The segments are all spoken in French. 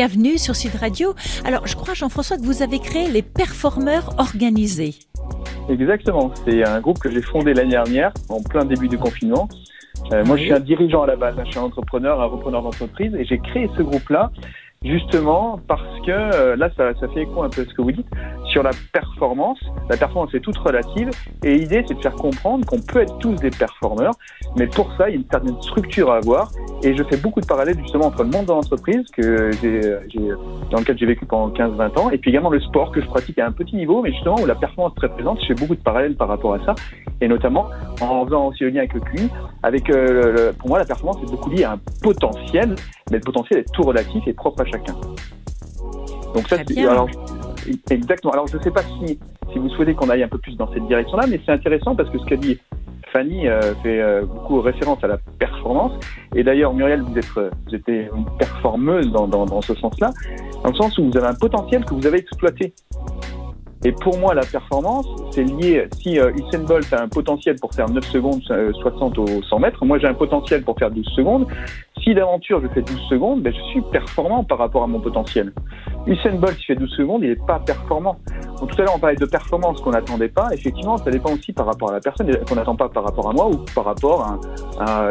bienvenue sur Sud Radio. Alors, je crois, Jean-François, que vous avez créé les performeurs organisés. Exactement, c'est un groupe que j'ai fondé l'année dernière, en plein début du confinement. Moi, je suis un dirigeant à la base, je suis un repreneur d'entreprise, et j'ai créé ce groupe-là justement parce que là, ça fait écho un peu à ce que vous dites sur la performance. La performance est toute relative, et l'idée, c'est de faire comprendre qu'on peut être tous des performeurs, mais pour ça, il y a une certaine structure à avoir. Et je fais beaucoup de parallèles justement entre le monde de l'entreprise dans lequel j'ai vécu pendant 15-20 ans, et puis également le sport que je pratique à un petit niveau, mais justement où la performance est très présente. Je fais beaucoup de parallèles par rapport à ça, et notamment en faisant aussi le lien avec le QI. Pour moi, la performance est beaucoup liée à un potentiel, mais le potentiel est tout relatif et propre à chacun. Donc ça, exactement. Alors je ne sais pas si vous souhaitez qu'on aille un peu plus dans cette direction-là, mais c'est intéressant parce que ce qu'a dit Fanny fait beaucoup référence à la performance. Et d'ailleurs, Muriel, vous êtes une performeuse dans ce sens-là, dans le sens où vous avez un potentiel que vous avez exploité. Et pour moi, la performance, c'est lié, si Usain Bolt a un potentiel pour faire 9 secondes 60 au 100 mètres, moi j'ai un potentiel pour faire 12 secondes. Si d'aventure je fais 12 secondes, je suis performant par rapport à mon potentiel. Usain Bolt, qui fait 12 secondes, il n'est pas performant. Donc, tout à l'heure, on parlait de performance qu'on n'attendait pas. Effectivement, ça dépend aussi par rapport à la personne, qu'on n'attend pas par rapport à moi ou par rapport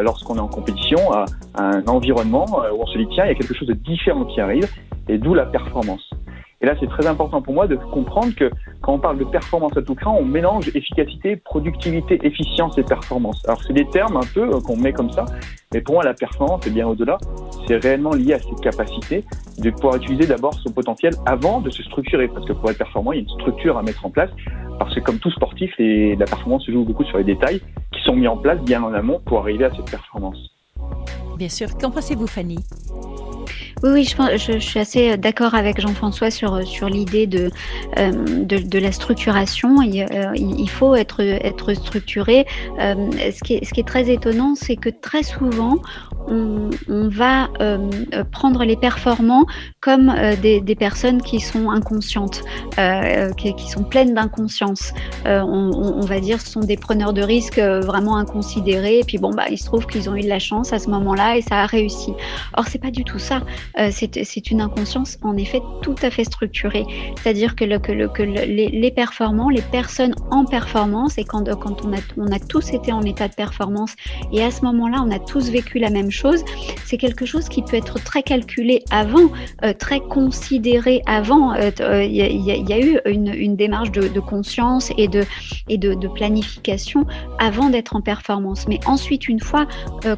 lorsqu'on est en compétition, à un environnement où on se dit, tiens, il y a quelque chose de différent qui arrive, et d'où la performance. Et là, c'est très important pour moi de comprendre que quand on parle de performance à tout cran, on mélange efficacité, productivité, efficience et performance. Alors, c'est des termes un peu qu'on met comme ça, mais pour moi, la performance est bien au-delà. C'est réellement lié à ses capacités de pouvoir utiliser d'abord son potentiel avant de se structurer. Parce que pour être performant, il y a une structure à mettre en place. Parce que comme tout sportif, la performance se joue beaucoup sur les détails qui sont mis en place bien en amont pour arriver à cette performance. Bien sûr. Qu'en pensez-vous, Fanny ? Oui, je suis assez d'accord avec Jean-François sur l'idée de la structuration. Il faut être structuré. Ce qui est très étonnant, c'est que très souvent, on va prendre les performants comme des personnes qui sont inconscientes, qui sont pleines d'inconscience. On va dire ce sont des preneurs de risques vraiment inconsidérés. Et puis il se trouve qu'ils ont eu de la chance à ce moment-là et ça a réussi. Or, c'est pas du tout ça. C'est une inconscience en effet tout à fait structurée. C'est-à-dire que les performants, les personnes en performance, et quand on a tous été en état de performance et à ce moment-là on a tous vécu la même chose, c'est quelque chose qui peut être très calculé avant, très considéré avant. Il y a eu une démarche de conscience et de planification avant d'être en performance. Mais ensuite, une fois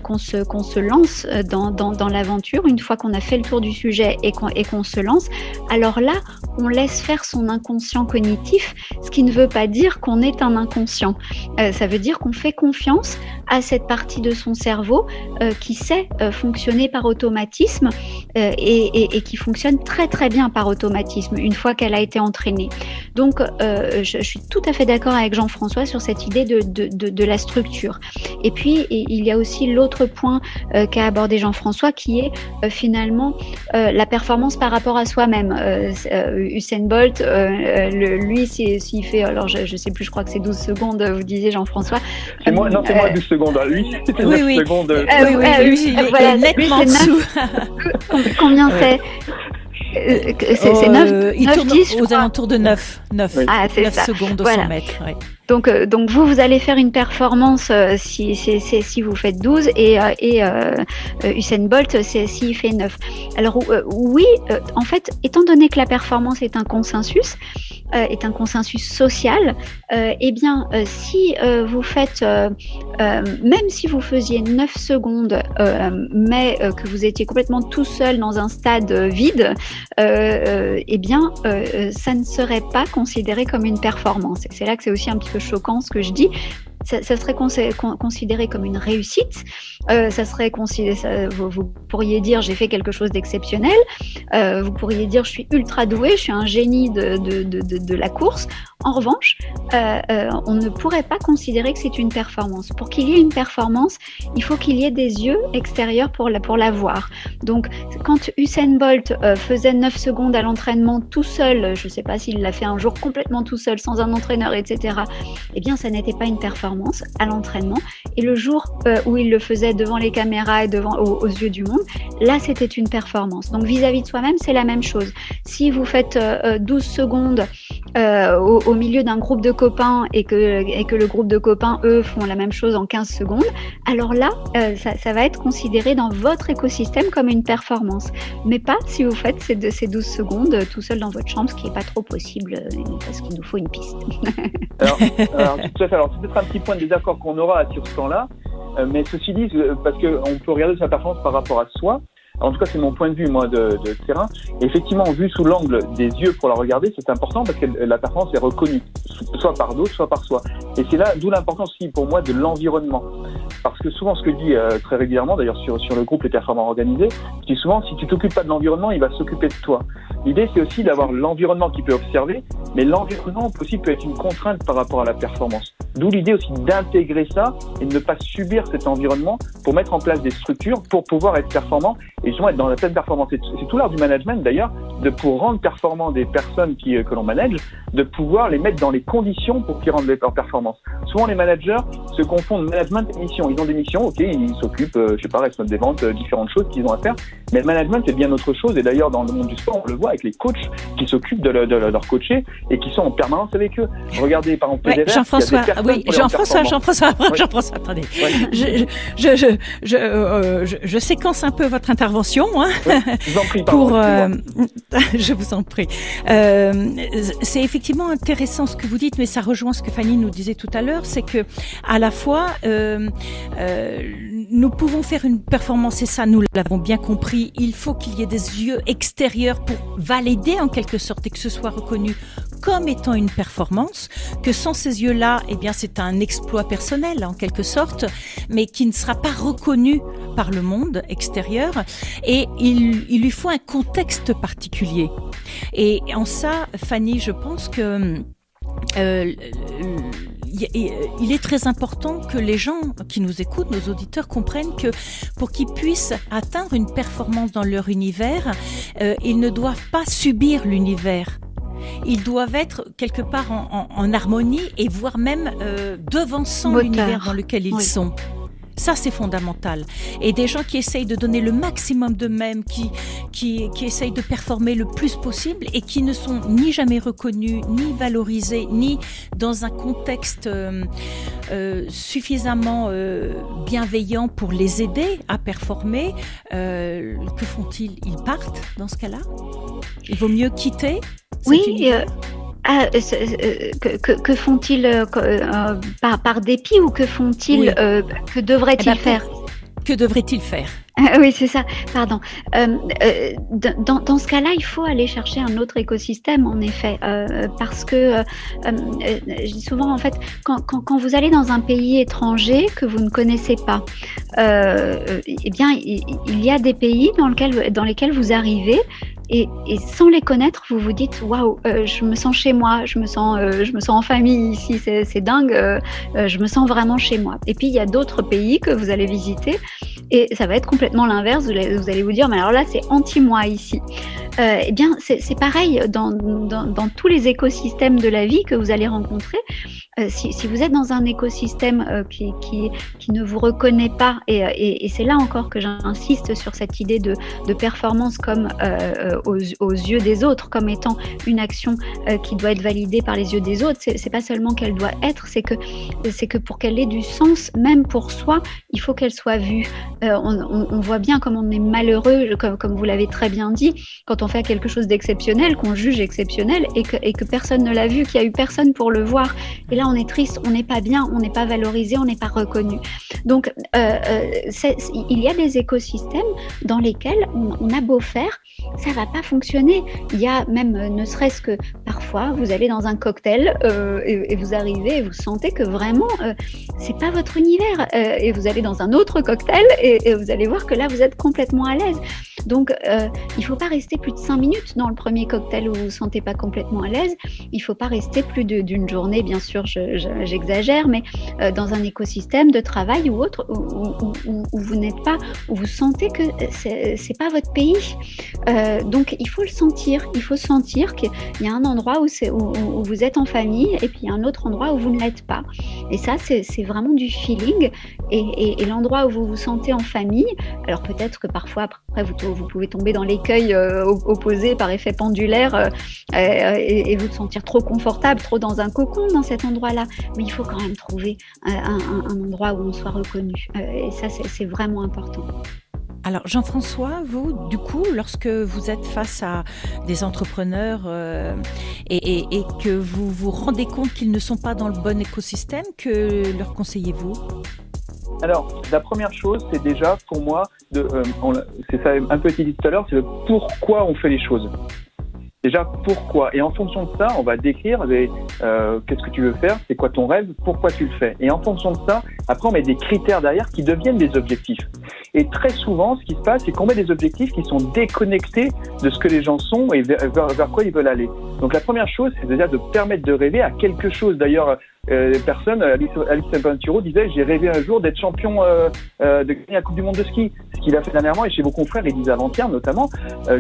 qu'on se lance dans l'aventure, une fois qu'on a fait le tour du sujet et qu'on se lance, alors là, on laisse faire son inconscient cognitif, ce qui ne veut pas dire qu'on est un inconscient. Ça veut dire qu'on fait confiance à cette partie de son cerveau qui sait fonctionner par automatisme et qui fonctionne très très bien par automatisme une fois qu'elle a été entraînée. Donc, je suis tout à fait d'accord avec Jean-François sur cette idée de la structure. Et puis, il y a aussi l'autre point qu'a abordé Jean-François qui est finalement la performance par rapport à soi-même. Usain Bolt, lui, s'il fait, alors je sais plus, je crois que c'est 12 secondes, vous disiez Jean-François. C'est moi 12 secondes. Lui, c'était 9 secondes. Lui, il est nettement en dessous. Combien c'est c'est 9, il 9, tourne 10, aux alentours de 9 secondes au 100 mètres. Oui. Donc vous allez faire une performance si vous faites 12 et Usain Bolt s'il fait 9. Alors oui, en fait, étant donné que la performance est un consensus social, si vous faites, même si vous faisiez 9 secondes, mais que vous étiez complètement tout seul dans un stade vide, ça ne serait pas considéré comme une performance. Et c'est là que c'est aussi un petit peu choquant ce que je dis. Ça serait considéré comme une réussite. Vous pourriez dire j'ai fait quelque chose d'exceptionnel. Vous pourriez dire je suis ultra doué, je suis un génie de la course. En revanche, on ne pourrait pas considérer que c'est une performance. Pour qu'il y ait une performance, il faut qu'il y ait des yeux extérieurs pour la voir. Donc, quand Usain Bolt faisait 9 secondes à l'entraînement tout seul, je ne sais pas s'il l'a fait un jour complètement tout seul, sans un entraîneur, etc., eh bien, ça n'était pas une performance à l'entraînement. Et le jour où il le faisait devant les caméras et aux yeux du monde, là, c'était une performance. Donc, vis-à-vis de soi-même, c'est la même chose. Si vous faites 12 secondes au milieu d'un groupe de copains et que le groupe de copains, eux, font la même chose en 15 secondes, alors là, ça va être considéré dans votre écosystème comme une performance. Mais pas si vous faites ces 12 secondes tout seul dans votre chambre, ce qui n'est pas trop possible parce qu'il nous faut une piste. Alors, tout à fait. Alors, c'est peut-être un petit point de désaccord qu'on aura sur ce temps-là, mais ceci dit, parce qu'on peut regarder sa performance par rapport à soi. En tout cas, c'est mon point de vue, moi, de terrain. Et effectivement, vu sous l'angle des yeux pour la regarder, c'est important parce que la performance est reconnue, soit par d'autres, soit par soi. Et c'est là, d'où l'importance aussi pour moi de l'environnement. Parce que souvent, ce que je dis très régulièrement, d'ailleurs sur le groupe Les Performants Organisés, je dis souvent, si tu t'occupes pas de l'environnement, il va s'occuper de toi. L'idée, c'est aussi d'avoir l'environnement qui peut observer, mais l'environnement aussi peut être une contrainte par rapport à la performance. D'où l'idée aussi d'intégrer ça et de ne pas subir cet environnement pour mettre en place des structures pour pouvoir être performant et justement être dans la pleine performance. C'est tout l'art du management d'ailleurs, pour rendre performants des personnes que l'on manage, de pouvoir les mettre dans les conditions pour qu'ils rendent leur performance. Souvent les managers se confondent management et mission. Ils ont des missions, ok, ils s'occupent, responsables des ventes, différentes choses qu'ils ont à faire, mais le management c'est bien autre chose. Et d'ailleurs dans le monde du sport, on le voit avec les coachs qui s'occupent de leur coacher et qui sont en permanence avec eux. Regardez par exemple Federer, Jean-François, attendez. Ouais. Je séquence un peu votre intervention, hein. Oui, je vous en prie, je vous en prie. C'est effectivement intéressant ce que vous dites, mais ça rejoint ce que Fanny nous disait tout à l'heure, c'est que à la fois nous pouvons faire une performance et ça nous l'avons bien compris. Il faut qu'il y ait des yeux extérieurs pour valider en quelque sorte et que ce soit reconnu comme étant une performance, que sans ces yeux-là, eh bien, c'est un exploit personnel, en quelque sorte, mais qui ne sera pas reconnu par le monde extérieur. Et il lui faut un contexte particulier. Et en ça, Fanny, je pense que il est très important que les gens qui nous écoutent, nos auditeurs, comprennent que pour qu'ils puissent atteindre une performance dans leur univers, ils ne doivent pas subir l'univers. Ils doivent être quelque part en harmonie et voire même devançant l'univers dans lequel ils sont. Ça, c'est fondamental. Et des gens qui essayent de donner le maximum d'eux-mêmes, qui essayent de performer le plus possible et qui ne sont ni jamais reconnus, ni valorisés, ni dans un contexte suffisamment bienveillant pour les aider à performer, que font-ils? Ils partent dans ce cas-là? Il vaut mieux quitter cet univers. Que font-ils par dépit ou que font-ils que devraient-ils faire? Que devraient-ils faire? Oui, c'est ça, pardon. Dans ce cas-là, il faut aller chercher un autre écosystème, en effet, parce que je dis souvent, en fait, quand vous allez dans un pays étranger que vous ne connaissez pas, eh bien, il y a des pays dans lesquels vous arrivez et sans les connaître, vous vous dites waouh, je me sens chez moi, je me sens en famille ici, c'est dingue, je me sens vraiment chez moi. Et puis il y a d'autres pays que vous allez visiter et ça va être complètement l'inverse. Vous allez vous dire mais alors là c'est anti-moi ici. Eh bien c'est pareil dans tous les écosystèmes de la vie que vous allez rencontrer. Si vous êtes dans un écosystème qui ne vous reconnaît pas, et c'est là encore que j'insiste sur cette idée de performance comme aux yeux des autres, comme étant une action qui doit être validée par les yeux des autres. C'est pas seulement qu'elle doit être, c'est que pour qu'elle ait du sens, même pour soi, il faut qu'elle soit vue. On voit bien comme on est malheureux, comme vous l'avez très bien dit, quand on fait quelque chose d'exceptionnel, qu'on juge exceptionnel, et que personne ne l'a vu, qu'il n'y a eu personne pour le voir. Et là, on est triste, on n'est pas bien, on n'est pas valorisé, on n'est pas reconnu. Donc, il y a des écosystèmes dans lesquels on a beau faire, ça ne va pas fonctionner. Il y a même, ne serait-ce que parfois, vous allez dans un cocktail et vous arrivez et vous sentez que vraiment, c'est pas votre univers. Et vous allez dans un autre cocktail et vous allez voir que là, vous êtes complètement à l'aise. Donc, il ne faut pas rester plutôt de 5 minutes dans le premier cocktail où vous vous sentez pas complètement à l'aise. Il faut pas rester plus d'une journée, bien sûr, j'exagère, mais dans un écosystème de travail ou autre où vous n'êtes pas, où vous sentez que c'est pas votre pays. Donc il faut le sentir. Il faut sentir qu'il y a un endroit où vous êtes en famille et puis il y a un autre endroit où vous ne l'êtes pas. Et ça, c'est vraiment du feeling. Et l'endroit où vous vous sentez en famille, alors peut-être que parfois après vous pouvez tomber dans l'écueil opposé par effet pendulaire et vous sentir trop confortable, trop dans un cocon dans cet endroit-là. Mais il faut quand même trouver un endroit où on soit reconnu. Et ça, c'est vraiment important. Alors Jean-François, vous, du coup, lorsque vous êtes face à des entrepreneurs et que vous vous rendez compte qu'ils ne sont pas dans le bon écosystème, que leur conseillez-vous ? Alors, la première chose, c'est déjà pour moi, c'est ça un peu été dit tout à l'heure, c'est le pourquoi on fait les choses. Déjà, pourquoi ? Et en fonction de ça, on va décrire qu'est-ce que tu veux faire, c'est quoi ton rêve, pourquoi tu le fais. Et en fonction de ça, après, on met des critères derrière qui deviennent des objectifs. Et très souvent, ce qui se passe, c'est qu'on met des objectifs qui sont déconnectés de ce que les gens sont et vers quoi ils veulent aller. Donc la première chose, c'est déjà de permettre de rêver à quelque chose. D'ailleurs, Alice Pinturo disait « J'ai rêvé un jour d'être champion, de gagner la Coupe du Monde de ski ». Ce qu'il a fait dernièrement, et chez vos confrères, ils disent avant-hier notamment,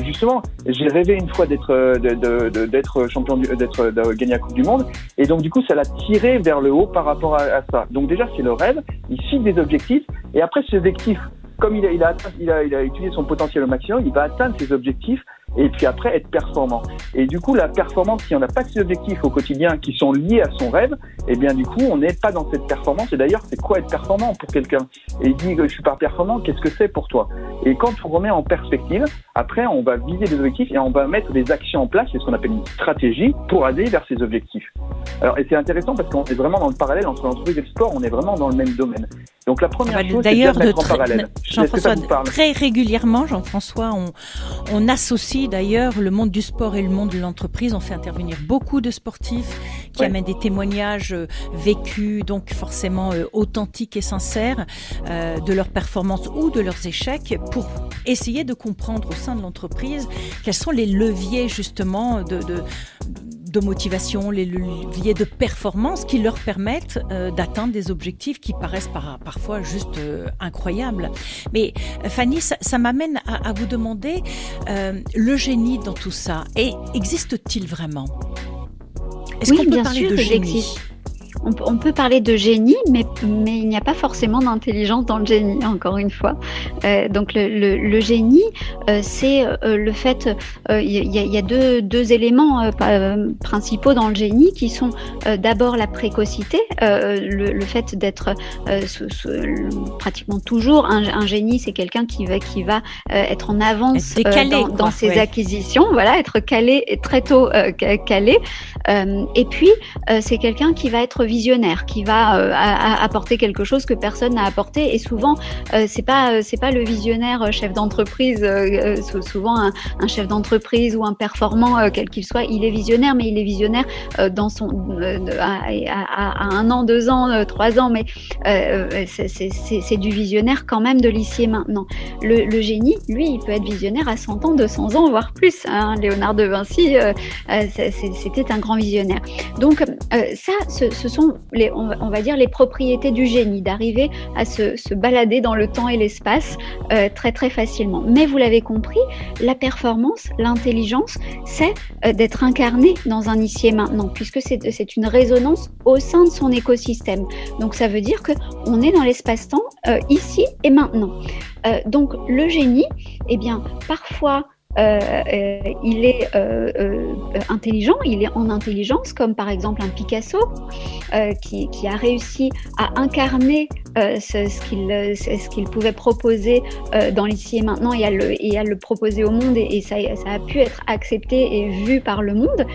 justement, j'ai rêvé une fois d'être champion, de gagner la Coupe du Monde. Et donc du coup, ça l'a tiré vers le haut par rapport à ça. Donc déjà, c'est le rêve, il fixe des objectifs, et après ces objectifs, comme il a utilisé son potentiel au maximum, il va atteindre ses objectifs et puis après être performant. Et du coup, la performance, si on n'a pas ces objectifs au quotidien qui sont liés à son rêve, eh bien du coup, on n'est pas dans cette performance. Et d'ailleurs, c'est quoi être performant pour quelqu'un ? Et il dit, je suis pas performant, qu'est-ce que c'est pour toi ? Et quand on remet en perspective, après, on va viser des objectifs et on va mettre des actions en place, c'est ce qu'on appelle une stratégie pour aller vers ces objectifs. Alors, et c'est intéressant parce qu'on est vraiment dans le parallèle entre l'entreprise et le sport, on est vraiment dans le même domaine. Donc la première chose, c'est de mettre en parallèle. Jean-François, très régulièrement, Jean-François, on associe d'ailleurs le monde du sport et le monde de l'entreprise. On fait intervenir beaucoup de sportifs qui amènent des témoignages vécus, donc forcément authentiques et sincères de leurs performances ou de leurs échecs pour essayer de comprendre au sein de l'entreprise quels sont les leviers justement de motivation, les leviers de performance qui leur permettent d'atteindre des objectifs qui paraissent parfois juste incroyables. Mais Fanny, ça m'amène à vous demander le génie dans tout ça. Et existe-t-il vraiment ? Est-ce qu'on peut parler de génie ? On peut parler de génie, mais il n'y a pas forcément d'intelligence dans le génie, encore une fois. Donc le génie, c'est le fait, il y a deux éléments principaux dans le génie qui sont d'abord la précocité, le fait d'être pratiquement toujours un génie, c'est quelqu'un qui va être en avance dans ses acquisitions, voilà, être calé et très tôt calé. Et puis c'est quelqu'un qui va être visionnaire, qui va apporter quelque chose que personne n'a apporté. Et souvent, c'est pas le visionnaire chef d'entreprise. Souvent, un chef d'entreprise ou un performant, quel qu'il soit, il est visionnaire, mais il est visionnaire dans à 1 an, 2 ans, 3 ans. Mais c'est du visionnaire quand même de l'ici et maintenant. Le génie, lui, il peut être visionnaire à 100 ans, 200 ans, voire plus. Hein. Léonard de Vinci, c'était un grand visionnaire. Donc, ça, ce sont on va dire les propriétés du génie, d'arriver à se balader dans le temps et l'espace très très facilement. Mais vous l'avez compris, la performance, l'intelligence, c'est d'être incarné dans un ici et maintenant, puisque c'est une résonance au sein de son écosystème. Donc ça veut dire qu'on est dans l'espace-temps ici et maintenant. Donc le génie, eh bien parfois il est intelligent, il est en intelligence, comme par exemple un Picasso qui a réussi à incarner ce qu'il pouvait proposer dans l'ici et maintenant et à le proposer au monde et ça a pu être accepté et vu par le monde.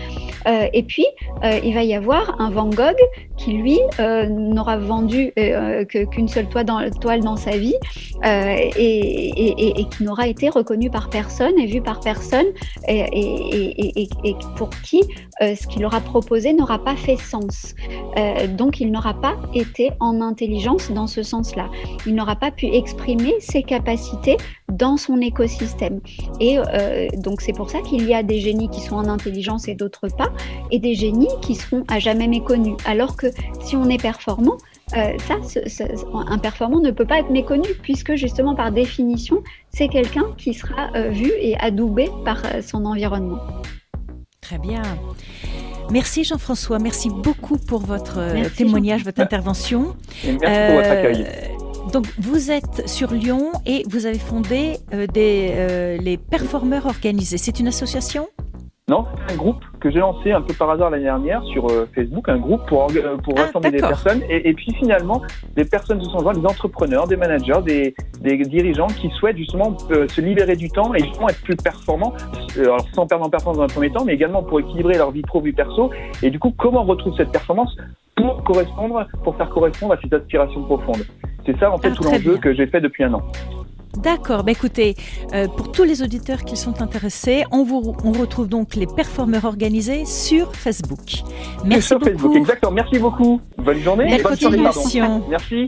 Et puis il va y avoir un Van Gogh qui lui n'aura vendu qu'une seule toile dans sa vie et qui n'aura été reconnu par personne et vu par personne et pour qui ce qu'il aura proposé n'aura pas fait sens. Donc il n'aura pas été en intelligence dans ce sens-là. Il n'aura pas pu exprimer ses capacités dans son écosystème. Et donc c'est pour ça qu'il y a des génies qui sont en intelligence et d'autres pas, et des génies qui seront à jamais méconnus. Alors que si on est performant, un performant ne peut pas être méconnu, puisque justement par définition, c'est quelqu'un qui sera vu et adoubé par son environnement. Très bien. Merci Jean-François, merci beaucoup pour votre témoignage, votre intervention. Et merci pour votre accueil. Donc vous êtes sur Lyon et vous avez fondé les performeurs organisés. C'est une association ? Non, c'est un groupe que j'ai lancé un peu par hasard l'année dernière sur Facebook, un groupe pour rassembler des personnes. Et puis finalement, des personnes se sont jointes, des entrepreneurs, des managers, des dirigeants qui souhaitent justement se libérer du temps et justement être plus performants, alors sans perdre en performance dans un premier temps, mais également pour équilibrer leur vie pro, vie perso. Et du coup, comment on retrouve cette performance pour faire correspondre à cette aspiration profonde. C'est ça en fait tout l'enjeu que j'ai fait depuis un an. D'accord, écoutez, pour tous les auditeurs qui sont intéressés, on retrouve donc les performeurs organisés sur Facebook. Merci beaucoup. Facebook, exactement. Merci beaucoup. Bonne journée. Belle bonne continuation. soirée, pardon. Merci.